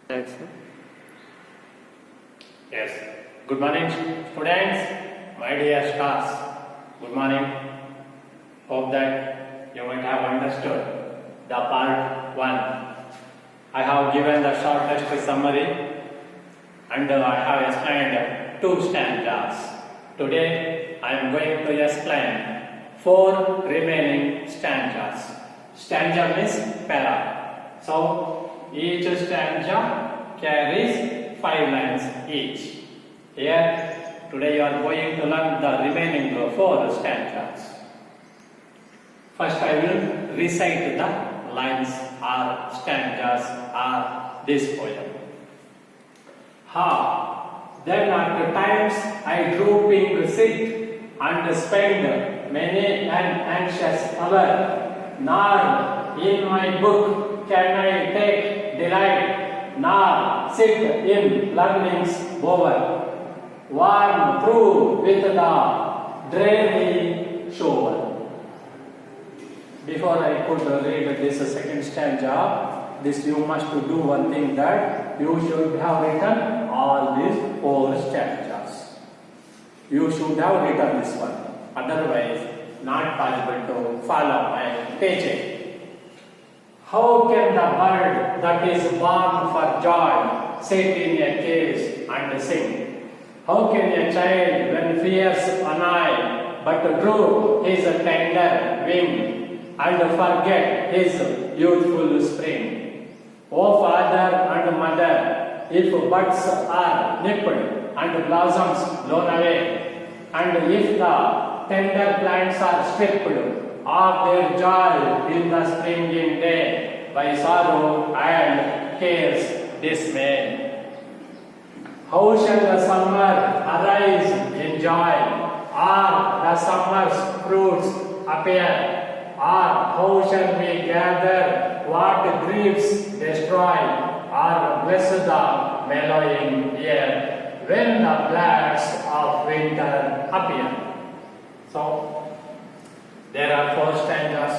Thanks. Yes. Good morning, students. My dear stars. Good morning. Hope that you might have understood the part 1. I have given the shortest summary and I have explained 2 stanzas. Today I am going to explain 4 remaining stanzas. Stanza means para. So each stanza carries 5 lines each. Here today you are going to learn the remaining 4 stanzas. First I will recite the lines or stanzas or this poem. Then at times I drooping sit and spend many an anxious hour, nor in my book can I take delight, nor sit in learning's bower, worn through with the dreary shore. Before I could read this second stanza, you must do one thing, that you should have written all these 4 stanzas. You should have written this one. Otherwise, not possible to follow my teaching. How can the bird that is born for joy sit in a cage and sing? How can a child, when fears annoy, but droop his tender wing and forget his youthful spring? O father and mother, if buds are nipped and blossoms blown away, and if the tender plants are stripped of their joy in the springing day by sorrow and care's dismay, how shall the summer arise in joy, or the summer's fruits appear? Or how shall we gather what griefs destroy, or bless the mellowing year when the blast of winter appear? So, there are 4 stanzas.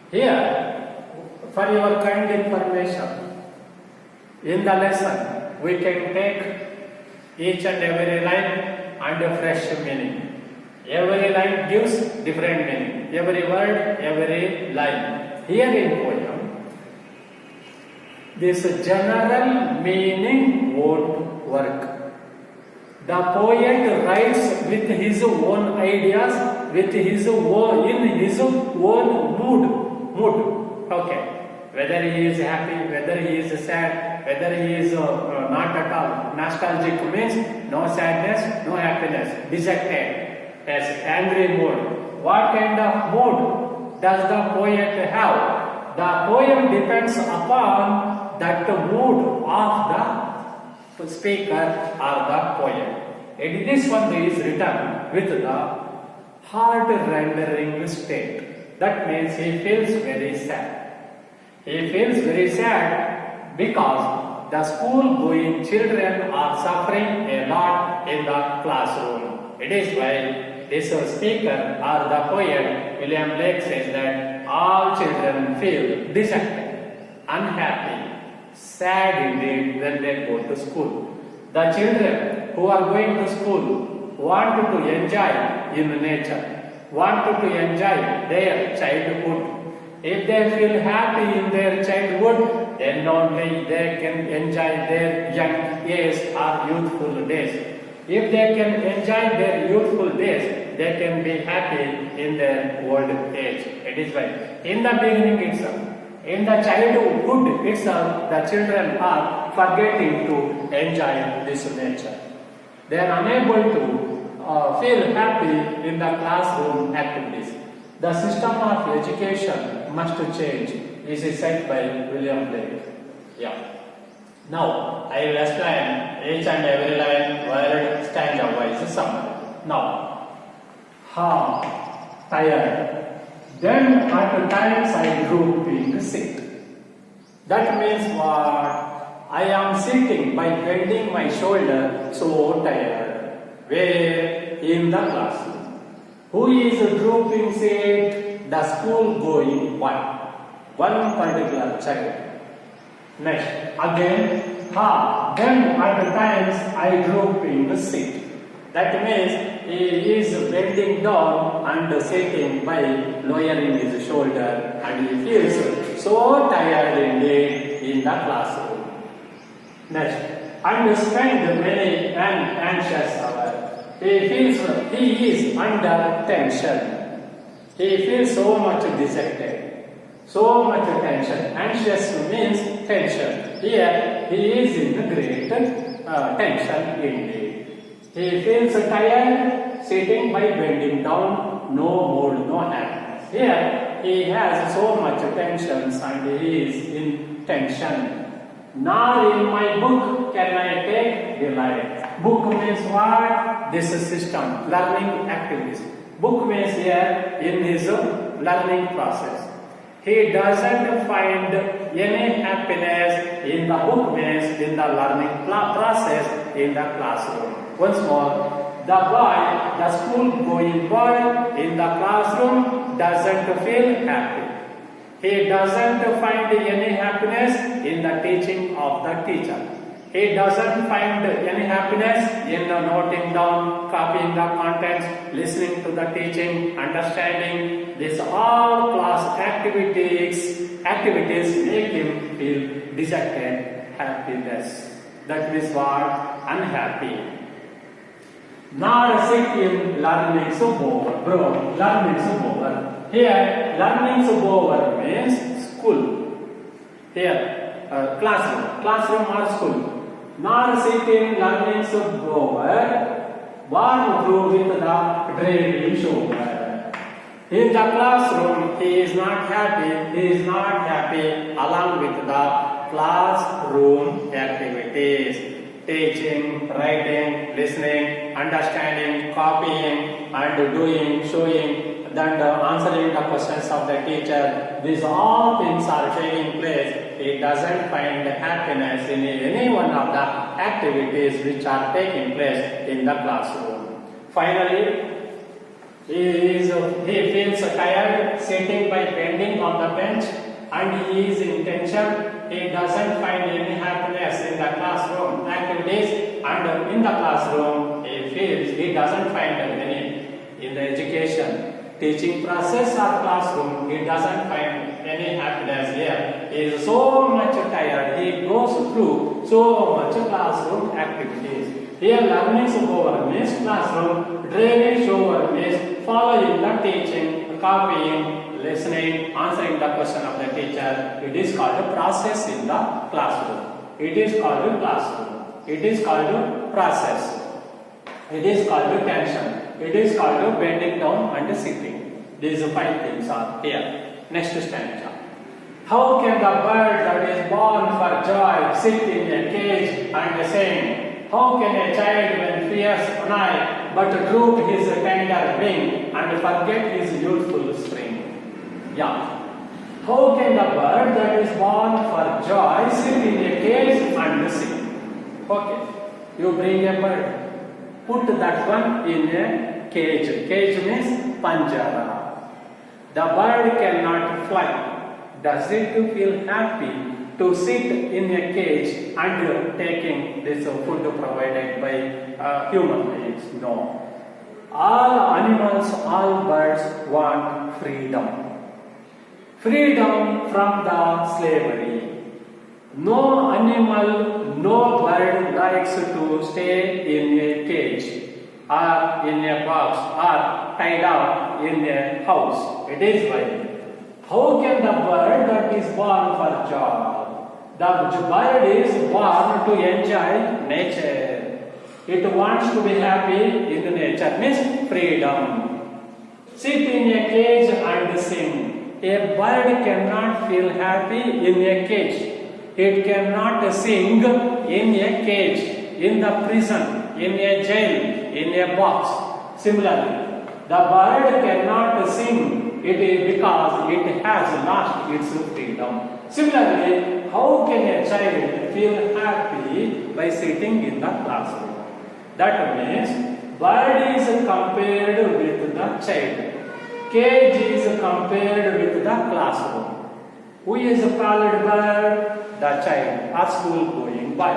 Here, for your kind information, in the lesson, we can take each and every line and a fresh meaning. Every line gives different meaning. Every word, every line. Here in poem, this general meaning won't work. The poet writes with his own ideas, with his own, in his own mood. Okay. Whether he is happy, whether he is sad, whether he is not at all. Nostalgic means no sadness, no happiness, dejected. As angry mood. What kind of mood does the poet have? The poem depends upon that mood of the speaker or the poet. And this one is written with the heart-rendering state. That means he feels very sad. He feels very sad because the school-going children are suffering a lot in the classroom. It is why this speaker or the poet William Blake says that all children feel dejected, unhappy, sad indeed when they go to school. The children who are going to school want to enjoy in nature, want to enjoy their childhood. If they feel happy in their childhood, then only they can enjoy their young years or youthful days. If they can enjoy their youthful days, they can be happy in their old age. It is why, in the beginning itself, in the childhood itself, the children are forgetting to enjoy this nature. They are unable to feel happy in the classroom activities. The system of education must change. This is said by William Blake. Yeah. Now, I will explain each and every line, word, stanza wise summary. Now, tired. Then at times I drooping sick. That means what? I am sitting by bending my shoulder so tired. Where? In the classroom. Who is drooping sick? The school going one particular child. Next, again Then at times I droop in the seat. That means he is bending down and sitting by lowering his shoulder, and he feels so tired indeed in the classroom. Next, and spend many an anxious hour. He feels he is under tension. He feels so much dejected, so much tension. Anxious means tension. Here he is in great tension indeed. He feels tired, sitting by bending down, no mood, no happiness. Here he has so much tensions and he is in tension. Nor in my book can I take delight. Book means what? This system, learning activities. Book means here in his learning process. He doesn't find any happiness in the book means in the learning process in the classroom. Once more, the school going boy in the classroom doesn't feel happy. He doesn't find any happiness in the teaching of the teacher. He doesn't find any happiness in noting down, copying the contents, listening to the teaching, understanding. These all class activities make him feel dejected, happiness. That means what? Unhappy. Nor sit in learning subhover. Learning subhover. Here, learning subhover means school. Here, classroom or school. Nor sit in learning subhover. Born through with the dreary shoulder. In the classroom, he is not happy. He is not happy along with the classroom activities. Teaching, writing, listening, understanding, copying, and doing, showing, then answering the questions of the teacher. These all things are taking place. He doesn't find happiness in any one of the activities which are taking place in the classroom. Finally, he feels tired sitting by bending on the bench, and he is in tension. He doesn't find any happiness in the classroom activities, and in the classroom he doesn't find any in the education teaching process or classroom. He doesn't find any happiness here. He is so much tired. He goes through so much classroom activities. Here learning over means classroom, drainage over means following the teaching, copying, listening, answering the question of the teacher. It is called a process in the classroom. It is called a classroom. It is called a process. It is called a tension. It is called a bending down and sitting. These 5 things are here. Next stanza. How can the bird that is born for joy sit in a cage and sing? How can a child when fears nigh but droop his tender wing and forget his youthful spring? Yeah. How can the bird that is born for joy sit in a cage and sing? Okay. You bring a bird. Put that one in a cage. Cage means panjara. The bird cannot fly. Does it feel happy to sit in a cage and taking this food provided by human beings? No. All animals, all birds want freedom. Freedom from the slavery. No animal, no bird likes to stay in a cage or in a box or tied up in a house. It is why. How can the bird that is born for joy? The bird is born to enjoy nature. It wants to be happy in the nature, means freedom. Sit in a cage and sing. A bird cannot feel happy in a cage. It cannot sing in a cage, in the prison, in a jail, in a box. Similarly, the bird cannot sing because it has lost its freedom. Similarly, how can a child feel happy by sitting in the classroom? That means bird is compared with the child. Cage is compared with the classroom. Who is called bird? The child, or school going Why?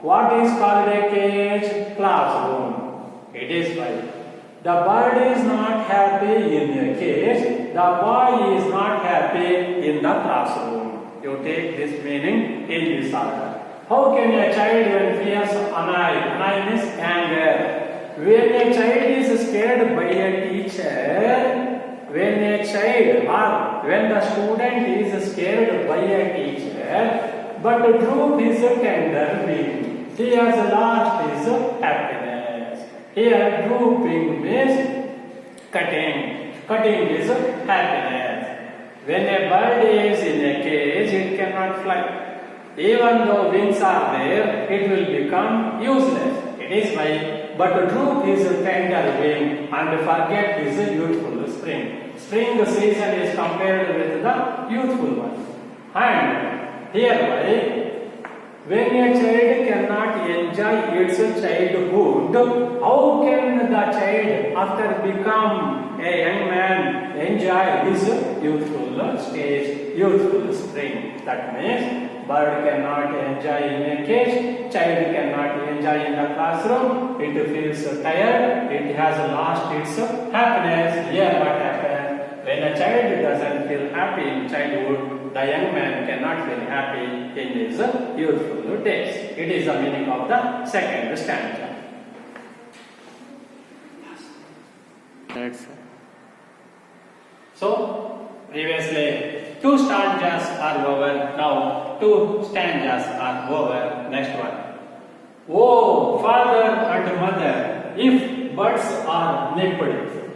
What is called a cage? Classroom. It is why. The bird is not happy in a cage. The boy is not happy in the classroom. You take this meaning in this order. How can a child when fears annoy means anger? When a child is scared by a teacher, when a child or when the student is scared by a teacher, but droop his tender wing, he has lost his happiness. Here drooping means cutting. Cutting is happiness. When a bird is in a cage, it cannot fly. Even though wings are there, it will become useless. It is why, but droop his tender wing and forget his youthful spring. Spring season is compared with the youthful one. And hereby, when a child cannot enjoy its childhood, how can the child after become a young man enjoy his youthful stage, youthful spring? That means bird cannot enjoy in a cage, child cannot enjoy in the classroom, it feels tired, it has lost its happiness. Here what happens? When a child doesn't feel happy in childhood, the young man cannot feel happy in his youthful days. It is the meaning of the second stanza. So, previously, 2 stanzas are over. Now, 2 stanzas are over. Next one. Oh, father and mother, if buds are nipped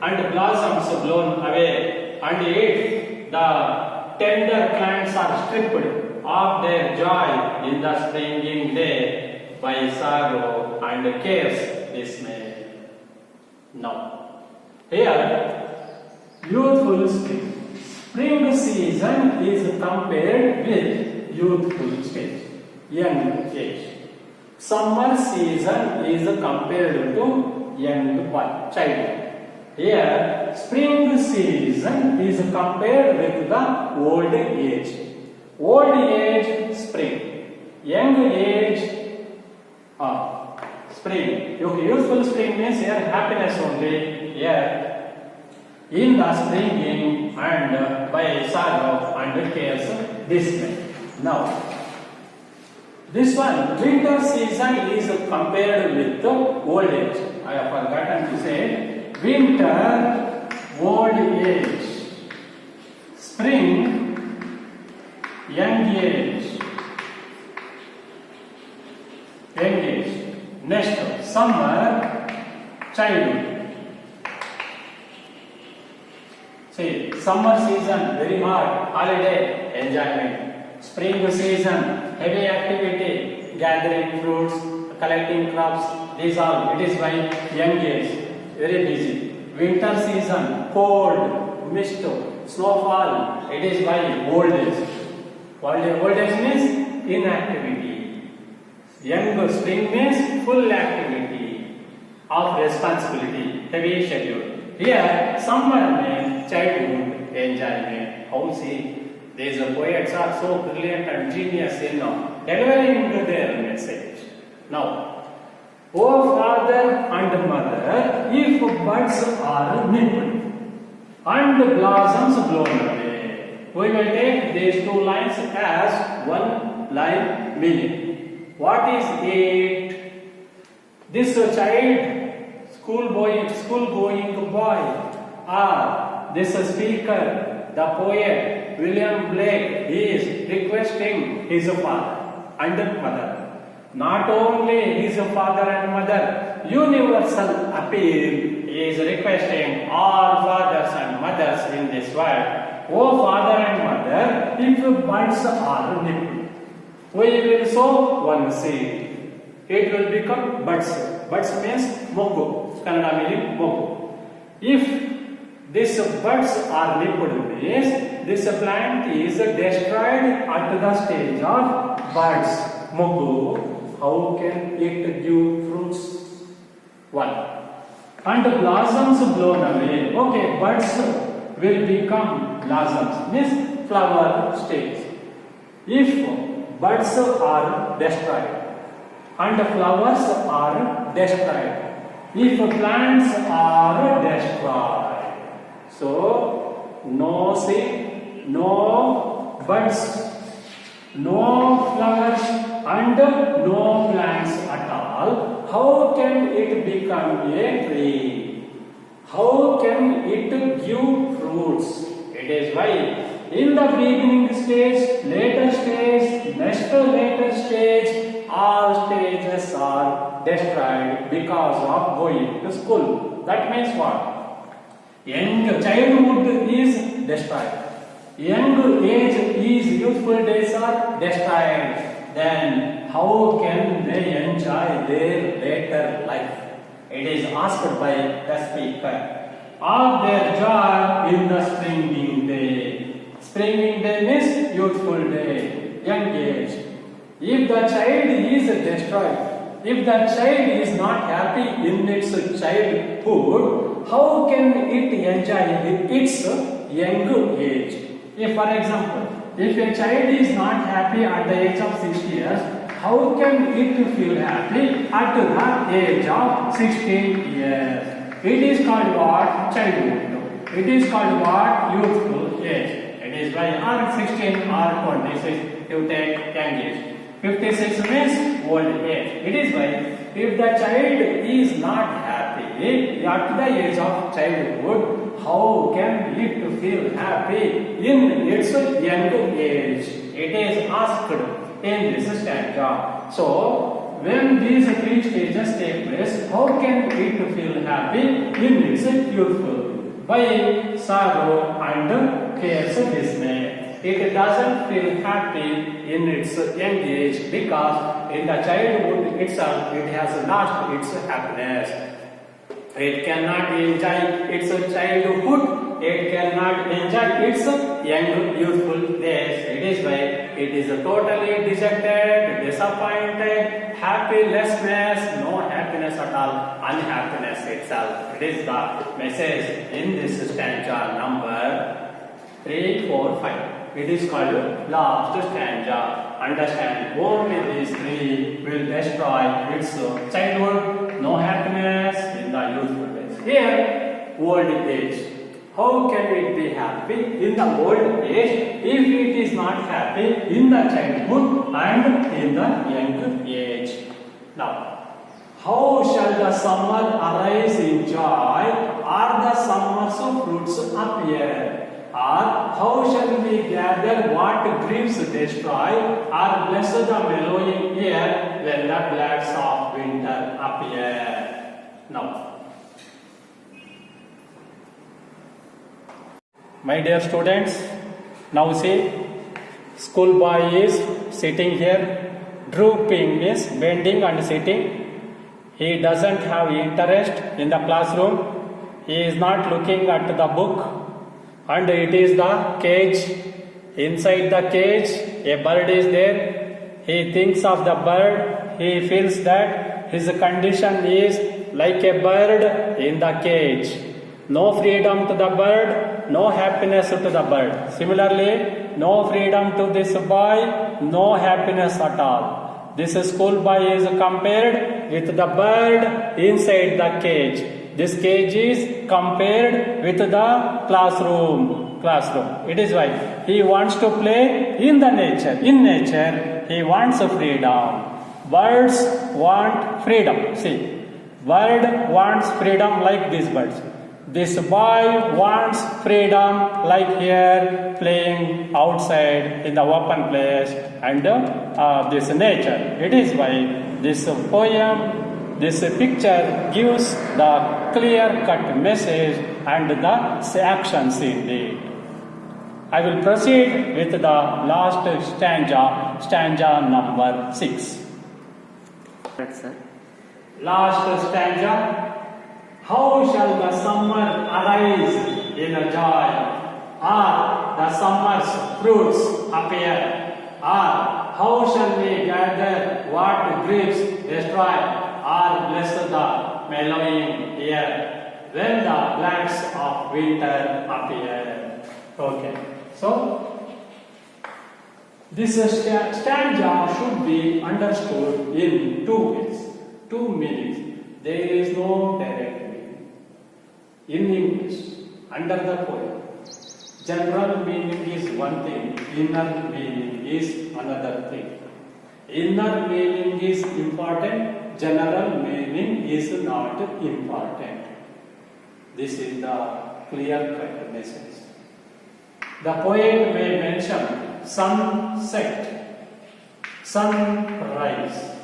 and blossoms blown away, and if the tender plants are stripped of their joy in the springing day by sorrow and care's dismay. Now, here, youthful spring. Spring season is compared with youthful stage, young age. Summer season is compared to young one, childhood. Here, spring season is compared with the old age. Old age, spring. Young age, spring. Okay, youthful spring means here happiness only. Here, in the springing and by sorrow and cares dismay. Now, this one, winter season is compared with the old age. I have forgotten to say, winter, old age, spring, young age, next summer, childhood. See, summer season, very hot, holiday, enjoyment. Spring season, heavy activity, gathering fruits, collecting crops, these all, it is why young age, very busy. Winter season, cold, mist, snowfall, it is why old age. Old age means inactivity. Young spring means full activity of responsibility, heavy schedule. Here, summer means childhood enjoyment. How see? These poets are so brilliant and genius in delivering their message. Now, oh father and mother, if buds are nipped and blossoms blown away. We will take these 2 lines as 1 line meaning. What is it? This child, school going boy, this speaker, the poet, William Blake, he is requesting his father and mother. Not only his father and mother, universal appeal, he is requesting all fathers and mothers in this world. Oh father and mother, if buds are nipped, we will sow 1 seed. It will become buds. Buds means mogu. Kannada meaning mogu. If these buds are nipped means this plant is destroyed at the stage of buds. Mogu. How can it give fruits? 1. And blossoms blown away. Okay, buds will become blossoms, means flower stage. If buds are destroyed, and flowers are destroyed. If plants are destroyed, so no seed, no buds, no flowers and no plants at all, how can it become a tree? How can it give fruits? It is why in the beginning stage, later stage, next later stage, all stages are destroyed because of going to school. That means what? Young childhood is destroyed. Young age is youthful days are destroyed. Then how can they enjoy their later life? It is asked by the speaker. All their joy in the springing day. Springing day means youthful day, young age. If the child is destroyed, if the child is not happy in its childhood, how can it enjoy its young age? If, for example, if a child is not happy at the age of 6 years, how can it feel happy at the age of 16 years? It is called what? Childhood. It is called what? Youthful age. It is why R16 or 26 you take young age. 56 means old age. It is why if the child is not happy at the age of childhood, how can it feel happy in its young age? It is asked in this stanza. So, when these three stages take place, how can it feel happy in its youthful? By sorrow and cares dismay. It doesn't feel happy in its young age because in the childhood itself it has lost its happiness. It cannot enjoy its childhood, it cannot enjoy its young youthful days. It is why it is totally dejected, disappointed, happylessness, no happiness at all, unhappiness itself. It is the message in this stanza number 3, 4, 5. It is called last stanza. Understand, only these three will destroy its childhood, no happiness in the youthful days. Here, old age. How can it be happy in the old age if it is not happy in the childhood and in the young age? Now, how shall the summer arise in joy, or the summer's fruits appear? Or how shall we gather what griefs destroy, or bless the mellowing air when the blasts of winter appear? Now, my dear students, now see, school boy is sitting here, drooping means bending and sitting. He doesn't have interest in the classroom. He is not looking at the book. And it is the cage. Inside the cage, a bird is there. He thinks of the bird. He feels that his condition is like a bird in the cage. No freedom to the bird, no happiness to the bird. Similarly, no freedom to this boy, no happiness at all. This school boy is compared with the bird inside the cage. This cage is compared with the classroom. It is why he wants to play in the nature. In nature, he wants freedom. Birds want freedom. See, bird wants freedom like these birds. This boy wants freedom like here, playing outside in the open place and this nature. It is why this poem, this picture gives the clear-cut message and the actions indeed. I will proceed with the last stanza number 6. Right, sir. Last stanza. How shall the summer arise in a joy, or the summer's fruits appear, or how shall we gather what griefs destroy, or bless the mellowing air when the blasts of winter appear? Okay, so This stanza should be understood in two ways, two meanings. There is no direct meaning. In English, under the poem, general meaning is one thing, inner meaning is another thing. Inner meaning is important, general meaning is not important. This is the clear-cut message. The poet may mention sunset, sunrise.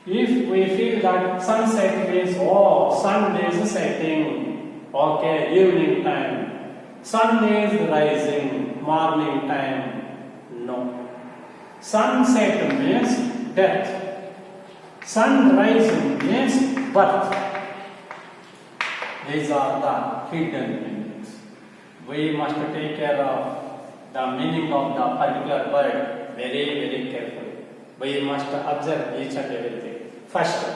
If we feel that sunset means, oh, sun is setting, okay, evening time. Sun is rising, morning time. No. Sunset means death. Sunrise means birth. These are the hidden meanings. We must take care of the meaning of the particular word very, very carefully. We must observe each and everything. First,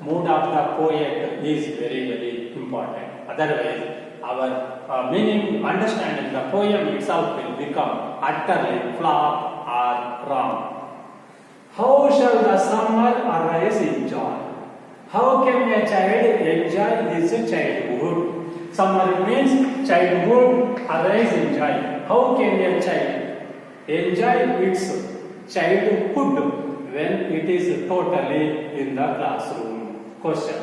mood of the poet is very, very important. Otherwise, our meaning, understanding the poem itself will become utterly flawed or wrong. How shall the summer arise in joy? How can a child enjoy his childhood? Summer means childhood, arise in joy. How can a child enjoy its childhood when it is totally in the classroom? Question.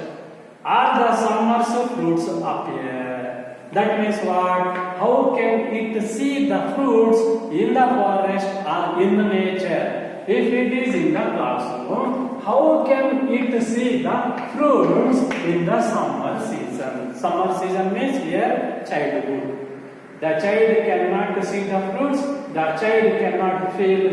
Are the summer's fruits appear? That means what? How can it see the fruits in the forest or in the nature? If it is in the classroom, how can it see the fruits in the summer season? Summer season means here childhood. The child cannot see the fruits, the child cannot feel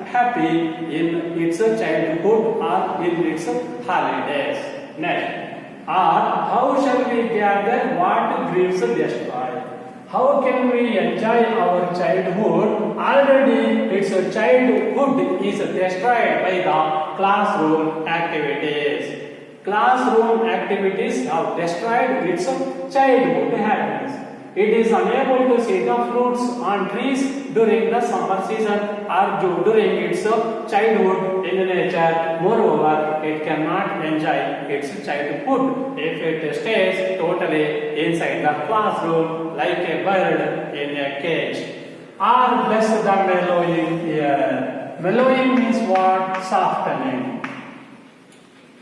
happy in its childhood or in its holidays. Next. Or how shall we gather what griefs destroy? How can we enjoy our childhood? Already its childhood is destroyed by the classroom activities. Classroom activities have destroyed its childhood happiness. It is unable to see the fruits on trees during the summer season or during its childhood in nature. Moreover, it cannot enjoy its childhood if it stays totally inside the classroom like a bird in a cage. Or bless the mellowing ear. Mellowing means what? Softening.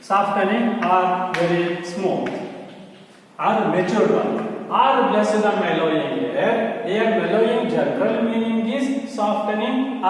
Softening or very smooth or mature one. Or bless the mellowing ear. Here mellowing general meaning is softening or